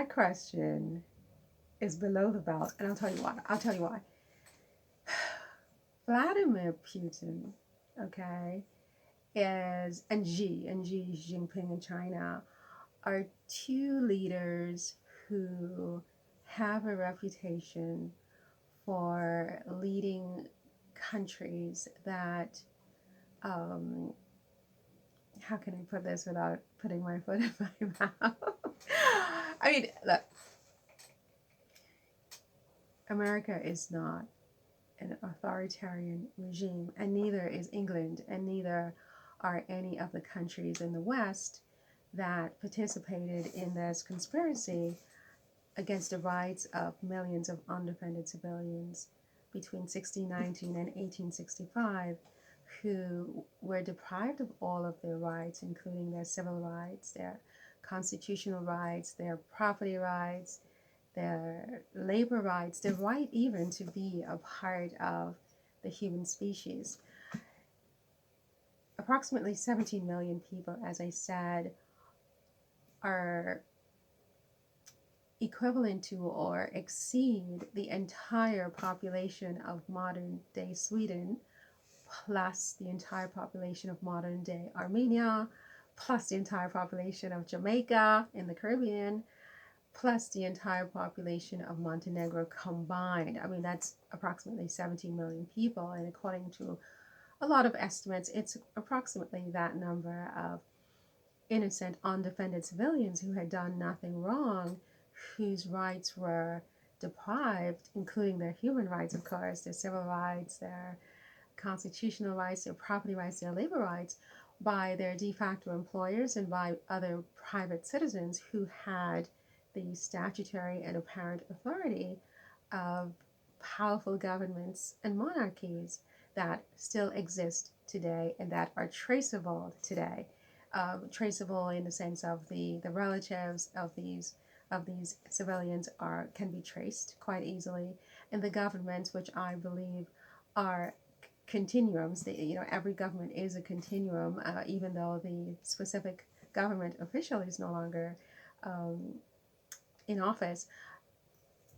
that question is below the belt, and I'll tell you why. Vladimir Putin, okay, and Xi Jinping in China are two leaders who have a reputation for leading countries that, um, how can I put this without putting my foot in my mouth? I mean, look, America is not an authoritarian regime, and neither is England, and neither are any of the countries in the West that participated in this conspiracy against the rights of millions of undefended civilians between 1619 and 1865, who were deprived of all of their rights, including their civil rights, their constitutional rights, their property rights, their labor rights, the right even to be a part of the human species. Approximately 17 million people, as I said, are equivalent to or exceed the entire population of modern day Sweden, plus the entire population of modern day Armenia, plus the entire population of Jamaica in the Caribbean, plus the entire population of Montenegro combined. I mean, that's approximately 17 million people, and according to a lot of estimates, it's approximately that number of innocent, undefended civilians who had done nothing wrong, whose rights were deprived, including their human rights, of course, their civil rights, their constitutional rights, their property rights, their labor rights, by their de facto employers and by other private citizens who had the statutory and apparent authority of powerful governments and monarchies that still exist today and that are traceable today. Traceable in the sense of the relatives of these civilians can be traced quite easily, and the governments, which I believe are continuums. Every government is a continuum, even though the specific government official is no longer in office,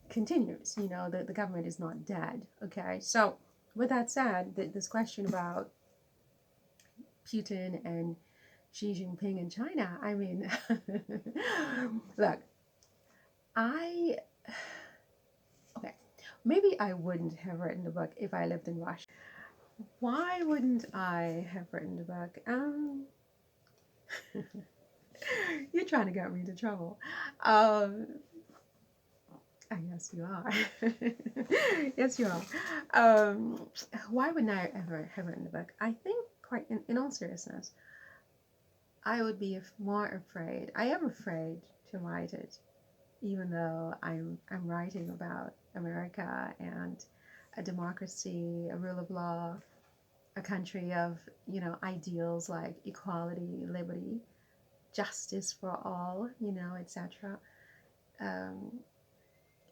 continues. The government is not dead. Okay, so with that said, this question about Putin and Xi Jinping in China, I mean, look, okay, maybe I wouldn't have written the book if I lived in Russia. Why wouldn't I have written the book? You're trying to get me into trouble. I guess you are. Yes, you are. Why wouldn't I ever have written the book? I think, quite in all seriousness, I would be more afraid. I am afraid to write it, even though I'm writing about America and a democracy, a rule of law, a country of ideals like equality, liberty, justice for all, etc.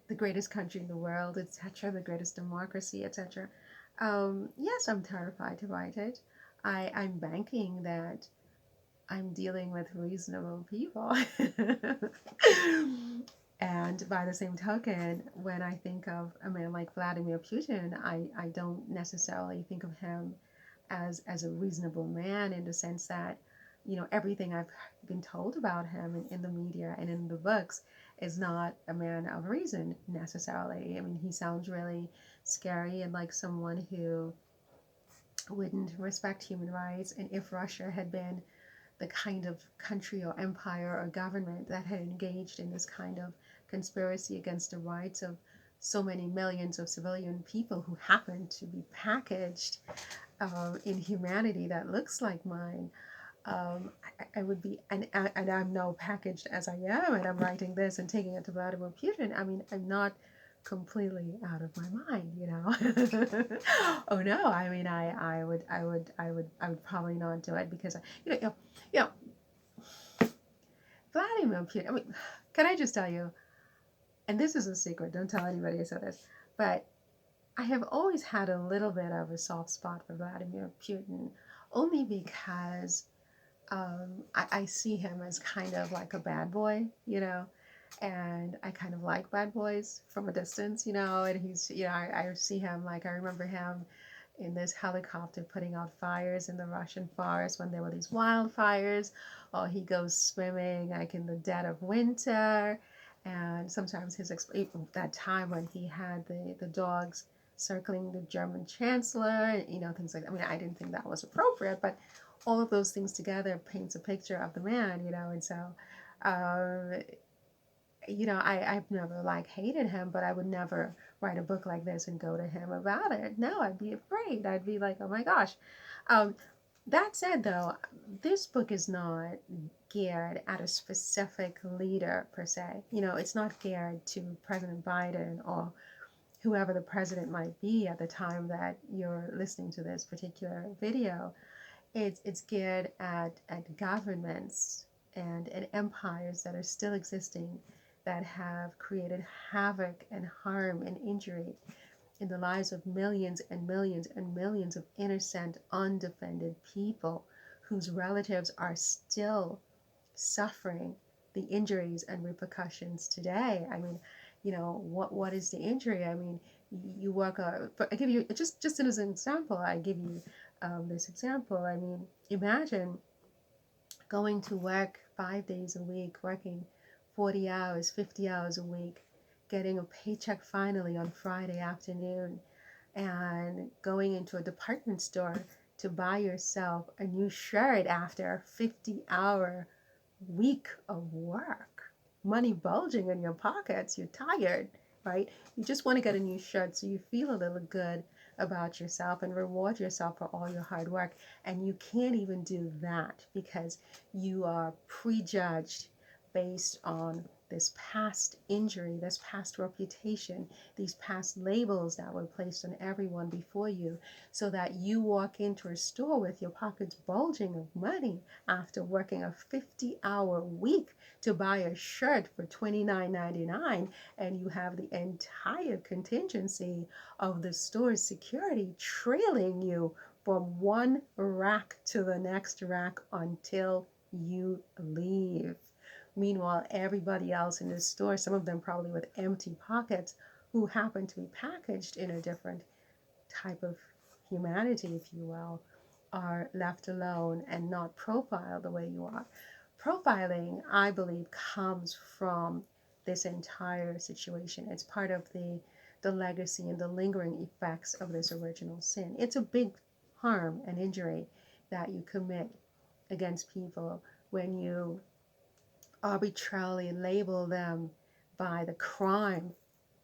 The greatest country in the world, etc., the greatest democracy, etc. Yes, I'm terrified to write it. I'm banking that I'm dealing with reasonable people. And by the same token, when I think of a man like Vladimir Putin, I don't necessarily think of him as a reasonable man, in the sense that everything I've been told about him in the media and in the books is not a man of reason necessarily. I mean, he sounds really scary and like someone who wouldn't respect human rights. And if Russia had been the kind of country or empire or government that had engaged in this kind of conspiracy against the rights of so many millions of civilian people who happen to be packaged in humanity that looks like mine, I would be, and I'm now packaged as I am, and I'm writing this and taking it to Vladimir Putin. I mean, I'm not completely out of my mind, Oh no, I mean, I would probably not do it because you know, Vladimir Putin. I mean, can I just tell you? And this is a secret. Don't tell anybody I said this, but I have always had a little bit of a soft spot for Vladimir Putin, only because I see him as kind of like a bad boy, And I kind of like bad boys from a distance, you know, and he's, you know, I see him, like, I remember him in this helicopter putting out fires in the Russian forest when there were these wildfires, or he goes swimming like in the dead of winter. And sometimes that time when he had the dogs circling the German chancellor, you know, things like that. I mean, I didn't think that was appropriate, but all of those things together paints a picture of the man, you know. And so um, you know, I've never like hated him, but I would never write a book like this and go to him about it. No, I'd be afraid. I'd be like, oh my gosh. Um, that said, though, this book is not geared at a specific leader per se. You know, it's not geared to President Biden or whoever the president might be at the time that you're listening to this particular video. It's geared at governments and empires that are still existing, that have created havoc and harm and injury in the lives of millions and millions and millions of innocent, undefended people whose relatives are still suffering the injuries and repercussions today. I mean, you know, what is the injury? I mean, you work. I give you just as an example. I give you this example. I mean, imagine going to work 5 days a week, working 40 hours, 50 hours a week, getting a paycheck finally on Friday afternoon, and going into a department store to buy yourself a new shirt after a 50-hour week of work. Money bulging in your pockets, you're tired, right? You just want to get a new shirt so you feel a little good about yourself and reward yourself for all your hard work. And you can't even do that because you are prejudged based on this past injury, this past reputation, these past labels that were placed on everyone before you, so that you walk into a store with your pockets bulging of money after working a 50-hour week to buy a shirt for $29.99, and you have the entire contingency of the store's security trailing you from one rack to the next rack until you leave. Meanwhile, everybody else in the store, some of them probably with empty pockets, who happen to be packaged in a different type of humanity, if you will, are left alone and not profiled the way you are. Profiling, I believe, comes from this entire situation. It's part of the legacy and the lingering effects of this original sin. It's a big harm and injury that you commit against people when you arbitrarily label them by the crime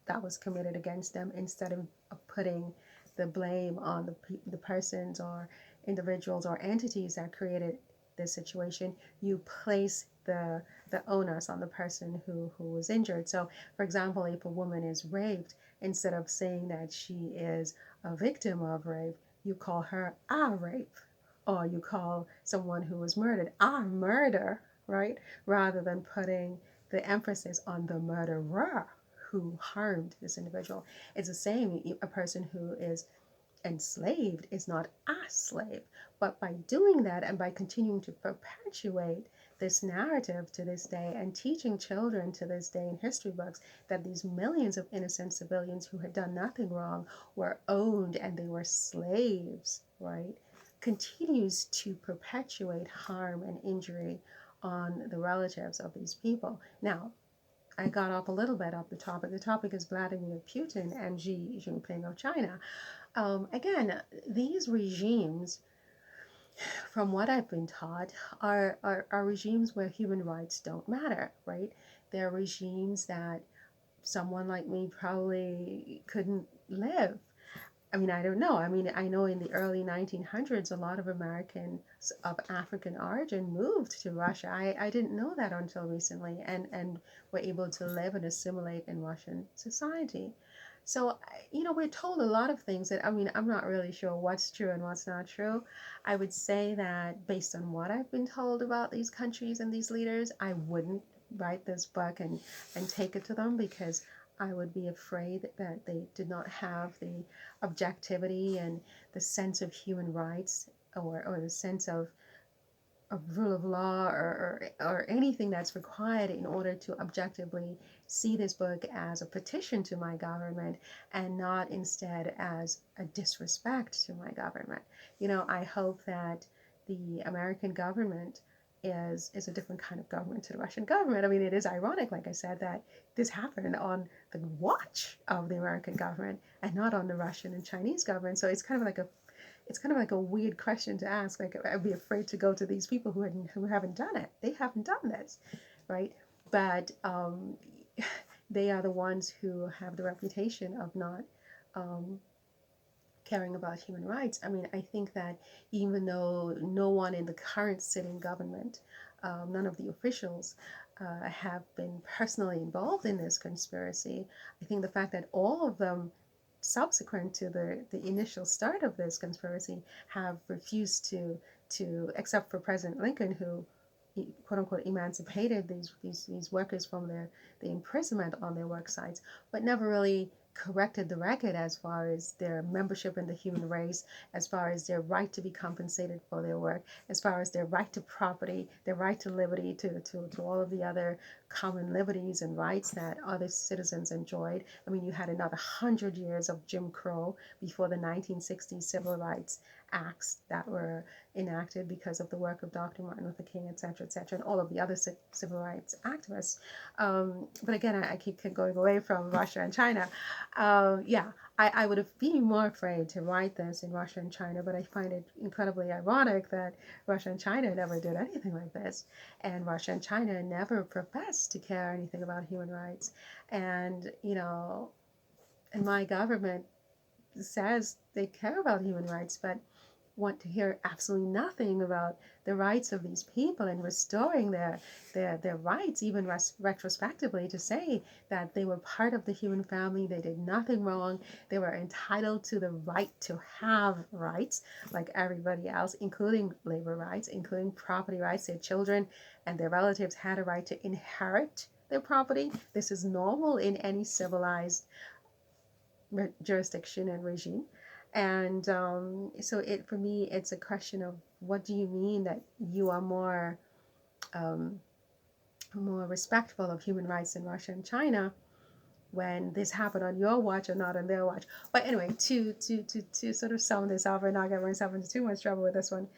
that was committed against them, instead of putting the blame on the persons or individuals or entities that created this situation. You place the onus on the person who was injured. So, for example, if a woman is raped, instead of saying that she is a victim of rape, you call her a rape, or you call someone who was murdered a murder, right? Rather than putting the emphasis on the murderer who harmed this individual. It's the same. A person who is enslaved is not a slave. But by doing that and by continuing to perpetuate this narrative to this day and teaching children to this day in history books that these millions of innocent civilians who had done nothing wrong were owned and they were slaves, right, continues to perpetuate harm and injury on the relatives of these people. Now, I got off a little bit off the topic. The topic is Vladimir Putin and Xi Jinping of China. Again, these regimes, from what I've been taught, are regimes where human rights don't matter, right? They're regimes that someone like me probably couldn't live. I mean, I don't know. I mean, I know in the early 1900s, a lot of Americans of African origin moved to Russia. I didn't know that until recently, and were able to live and assimilate in Russian society. So, you know, we're told a lot of things that, I mean, I'm not really sure what's true and what's not true. I would say that based on what I've been told about these countries and these leaders, I wouldn't write this book and take it to them, because I would be afraid that they did not have the objectivity and the sense of human rights, or the sense of rule of law or anything that's required in order to objectively see this book as a petition to my government and not instead as a disrespect to my government. I hope that the American government is a different kind of government to the Russian government. I mean, it is ironic, like I said, that this happened on the watch of the American government and not on the Russian and Chinese government. So it's kind of like a weird question to ask. Like, I'd be afraid to go to these people who haven't done it. They haven't done this, right? But they are the ones who have the reputation of not caring about human rights. I mean, I think that even though no one in the current sitting government, none of the officials have been personally involved in this conspiracy, I think the fact that all of them subsequent to the initial start of this conspiracy have refused to except for President Lincoln, who quote unquote emancipated these workers from the imprisonment on their work sites, but never really corrected the record as far as their membership in the human race, as far as their right to be compensated for their work, as far as their right to property, their right to liberty, to all of the other common liberties and rights that other citizens enjoyed. I mean, you had another 100 years of Jim Crow before the 1960s Civil Rights Acts that were enacted because of the work of Dr. Martin Luther King, etc., and all of the other civil rights activists. But again, I keep going away from Russia and China. I would have been more afraid to write this in Russia and China, but I find it incredibly ironic that Russia and China never did anything like this, and Russia and China never professed to care anything about human rights. And and my government says they care about human rights, but want to hear absolutely nothing about the rights of these people and restoring their rights, even retrospectively, to say that they were part of the human family, they did nothing wrong, they were entitled to the right to have rights like everybody else, including labor rights, including property rights. Their children and their relatives had a right to inherit their property. This is normal in any civilized jurisdiction and regime. And so for me, it's a question of, what do you mean that you are more respectful of human rights in Russia and China when this happened on your watch or not on their watch? But anyway, to sort of sum this up and not get myself into too much trouble with this one,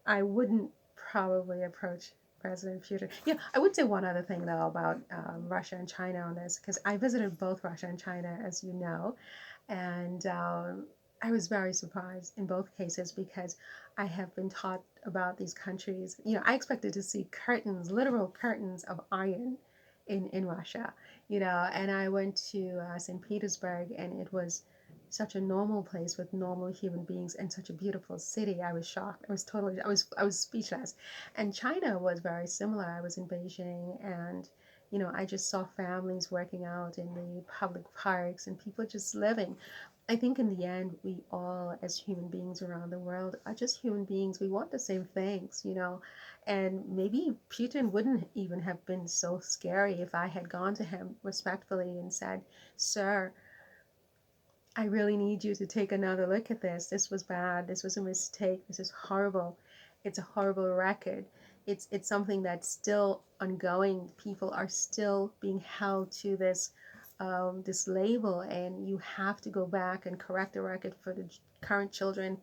I wouldn't probably approach President Putin. Yeah, I would say one other thing though about Russia and China on this, because I visited both Russia and China, as you know. And I was very surprised in both cases, because I have been taught about these countries. I expected to see curtains, literal curtains of iron in Russia, and I went to St. Petersburg, and it was such a normal place with normal human beings and such a beautiful city. I was shocked. I was speechless. And China was very similar. I was in Beijing, and I just saw families working out in the public parks and people just living. I think in the end, we all, as human beings around the world, are just human beings. We want the same things, and maybe Putin wouldn't even have been so scary if I had gone to him respectfully and said, "Sir, I really need you to take another look at this. This was bad. This was a mistake. This is horrible. It's a horrible record. It's something that's still ongoing. People are still being held to this label, and you have to go back and correct the record for the current children."